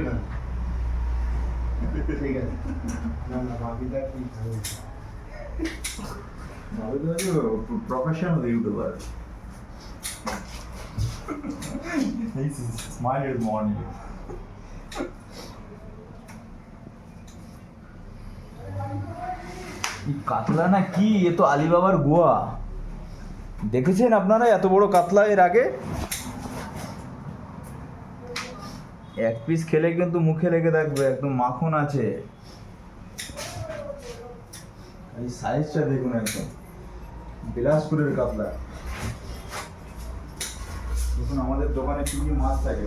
না ঠিক আছে না না বাকিটা কি খাবে professional YouTuber. He's smile is morning. কাতলা না কি? এ তো আলিবাবার গোয়া। দেখেছেন আপনারা এত বড় কাতলা এর আগে? এক পিস খেলে কিন্তু মুখে লেগে থাকবে, একদম মাখন আছে। এই সাইজটা দেখুন, একদম বিলাসপুরের কাতলা। দেখুন আমাদের দোকানে কি কি মাছ থাকে।